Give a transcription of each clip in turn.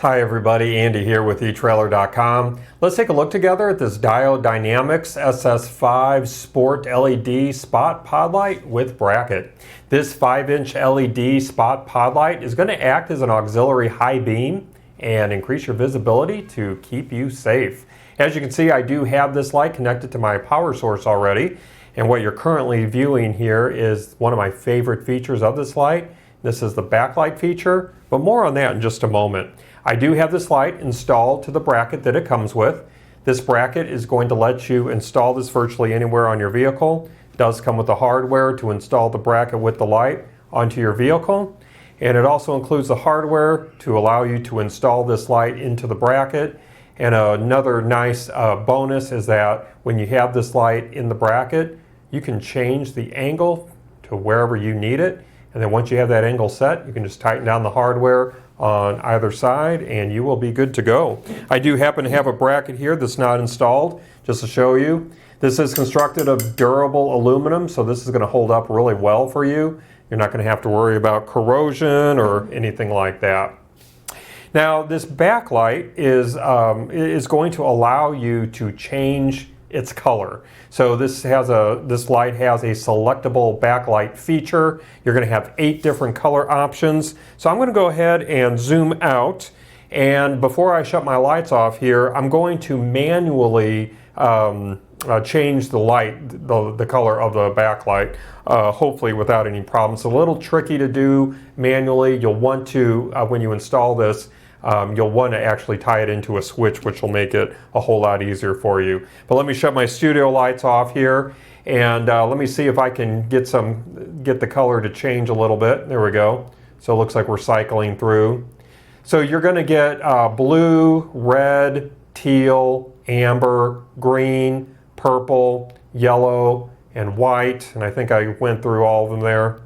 Hi everybody, Andy here with etrailer.com. Let's take a look together at this Diode Dynamics SS5 Sport LED spot pod light with bracket. This 5-inch LED spot pod light is going to act as an auxiliary high beam and increase your visibility to keep you safe. As you can see, I do have this light connected to my power source already, and what you're currently viewing here is one of my favorite features of this light. This is the backlight feature, but more on that in just a moment. I do have this light installed to the bracket that it comes with. This bracket is going to let you install this virtually anywhere on your vehicle. It does come with the hardware to install the bracket with the light onto your vehicle. And it also includes the hardware to allow you to install this light into the bracket. And another nice bonus is that when you have this light in the bracket, you can change the angle to wherever you need it. And then once you have that angle set, you can just tighten down the hardware on either side and you will be good to go. I do happen to have a bracket here that's not installed, just to show you. This is constructed of durable aluminum, so this is going to hold up really well for you. You're not going to have to worry about corrosion or anything like that. Now, this backlight is going to allow you to change its color. So this light has a selectable backlight feature. You're going to have 8 different color options. So I'm going to go ahead and zoom out, and before I shut my lights off here, I'm going to manually change the light, the color of the backlight, hopefully without any problems. It's a little tricky to do manually. You'll want to, when you install this, you'll want to actually tie it into a switch, which will make it a whole lot easier for you. But let me shut my studio lights off here, and let me see if I can get the color to change a little bit. There we go. So it looks like we're cycling through. So you're going to get blue, red, teal, amber, green, purple, yellow, and white. And I think I went through all of them there.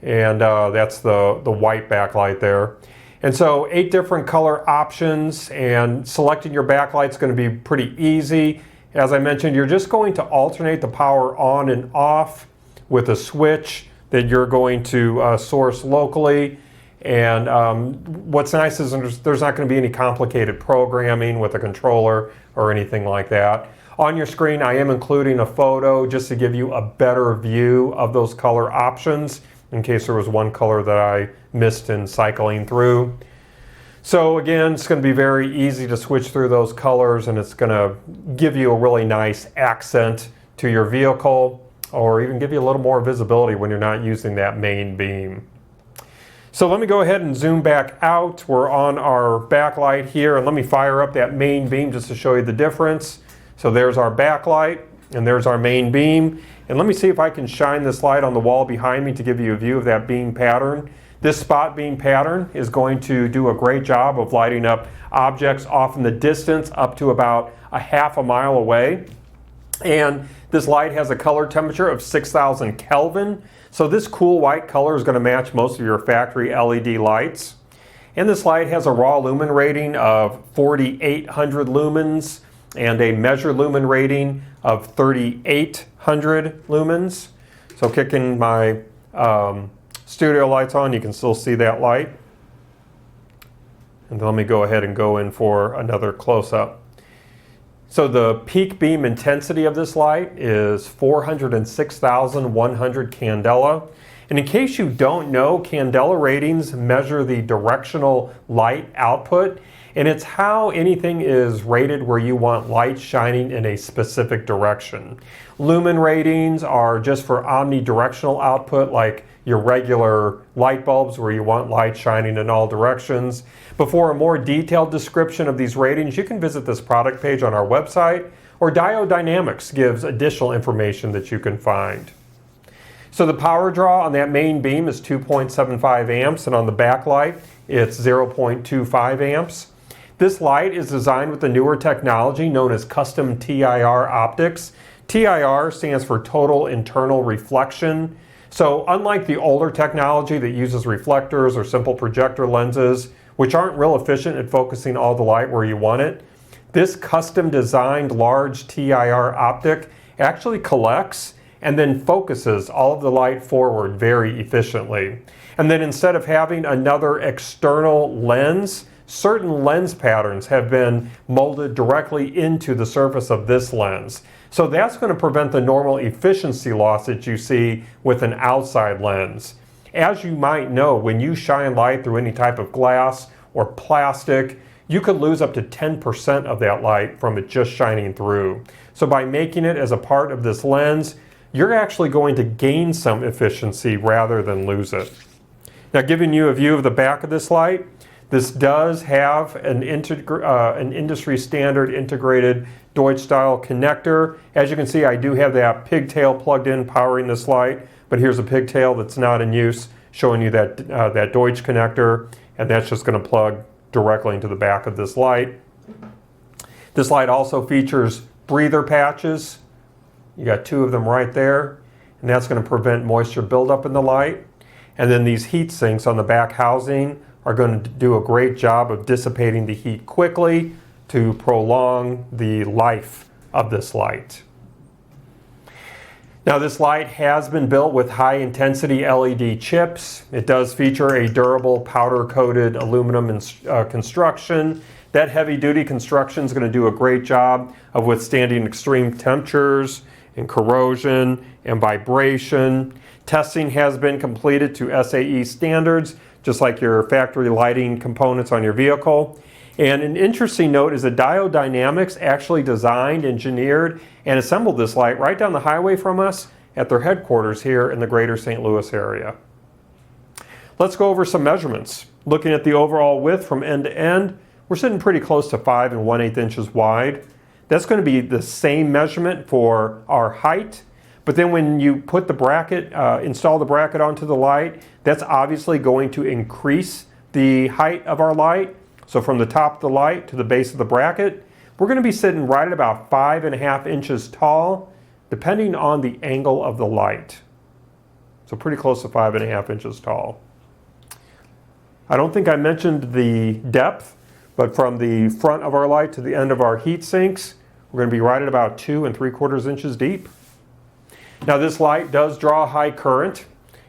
And that's the white backlight there. And so 8 different color options, and selecting your backlight is going to be pretty easy. As I mentioned, you're just going to alternate the power on and off with a switch that you're going to source locally. And what's nice is there's not going to be any complicated programming with a controller or anything like that. On your screen, I am including a photo just to give you a better view of those color options, in case there was one color that I missed in cycling through. So again, it's going to be very easy to switch through those colors, and it's going to give you a really nice accent to your vehicle, or even give you a little more visibility when you're not using that main beam. So let me go ahead and zoom back out. We're on our backlight here, and let me fire up that main beam just to show you the difference. So there's our backlight, and there's our main beam. And let me see if I can shine this light on the wall behind me to give you a view of that beam pattern. This spot beam pattern is going to do a great job of lighting up objects off in the distance up to about a half a mile away. And this light has a color temperature of 6,000 Kelvin. So this cool white color is going to match most of your factory LED lights. And this light has a raw lumen rating of 4,800 lumens and a measured lumen rating of 3,800 lumens. So kicking my studio lights on, you can still see that light. And let me go ahead and go in for another close-up. So the peak beam intensity of this light is 406,100 candela. And in case you don't know, candela ratings measure the directional light output, and it's how anything is rated where you want light shining in a specific direction. Lumen ratings are just for omnidirectional output, like your regular light bulbs where you want light shining in all directions. But for a more detailed description of these ratings, you can visit this product page on our website, or Diode Dynamics gives additional information that you can find. So the power draw on that main beam is 2.75 amps, and on the backlight, it's 0.25 amps. This light is designed with the newer technology known as custom TIR optics. TIR stands for total internal reflection. So unlike the older technology that uses reflectors or simple projector lenses, which aren't real efficient at focusing all the light where you want it, this custom designed large TIR optic actually collects and then focuses all of the light forward very efficiently. And then instead of having another external lens certain lens patterns have been molded directly into the surface of this lens. So that's going to prevent the normal efficiency loss that you see with an outside lens. As you might know, when you shine light through any type of glass or plastic, you could lose up to 10% of that light from it just shining through. So by making it as a part of this lens, you're actually going to gain some efficiency rather than lose it. Now, giving you a view of the back of this light, this does have an industry standard integrated Diode style connector. As you can see, I do have that pigtail plugged in powering this light, but here's a pigtail that's not in use, showing you that, that Diode connector, and that's just going to plug directly into the back of this light. This light also features breather patches. You got 2 of them right there, and that's going to prevent moisture buildup in the light. And then these heat sinks on the back housing are going to do a great job of dissipating the heat quickly to prolong the life of this light. Now, this light has been built with high intensity LED chips. It does feature a durable powder coated aluminum construction. That heavy duty construction is going to do a great job of withstanding extreme temperatures and corrosion and vibration. Testing has been completed to SAE standards, just like your factory lighting components on your vehicle. And an interesting note is that Diode Dynamics actually designed, engineered, and assembled this light right down the highway from us at their headquarters here in the greater St. Louis area. Let's go over some measurements. Looking at the overall width from end to end, we're sitting pretty close to 5 1/8 inches wide. That's going to be the same measurement for our height, but then when you put the bracket, install the bracket onto the light, that's obviously going to increase the height of our light. So from the top of the light to the base of the bracket, we're going to be sitting right at about 5 1/2 inches tall, depending on the angle of the light. So pretty close to 5 1/2 inches tall. I don't think I mentioned the depth, but from the front of our light to the end of our heat sinks, we're going to be right at about 2 3/4 inches deep. Now, this light does draw high current,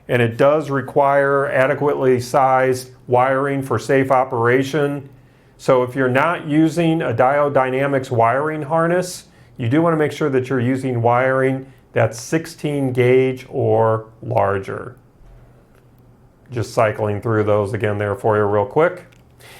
and it does require adequately sized wiring for safe operation. So if you're not using a Diode Dynamics wiring harness, you do want to make sure that you're using wiring that's 16 gauge or larger. Just cycling through those again there for you real quick.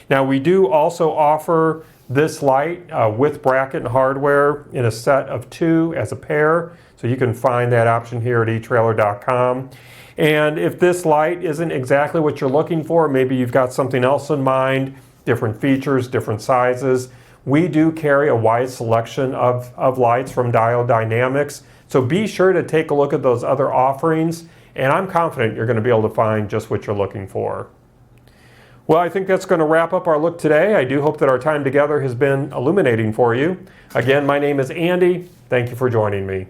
Now, we do also offer this light with bracket and hardware in a set of 2 as a pair. So you can find that option here at etrailer.com. And if this light isn't exactly what you're looking for, maybe you've got something else in mind, different features, different sizes, we do carry a wide selection of lights from Diode Dynamics. So be sure to take a look at those other offerings, and I'm confident you're going to be able to find just what you're looking for. Well, I think that's going to wrap up our look today. I do hope that our time together has been illuminating for you. Again, my name is Andy. Thank you for joining me.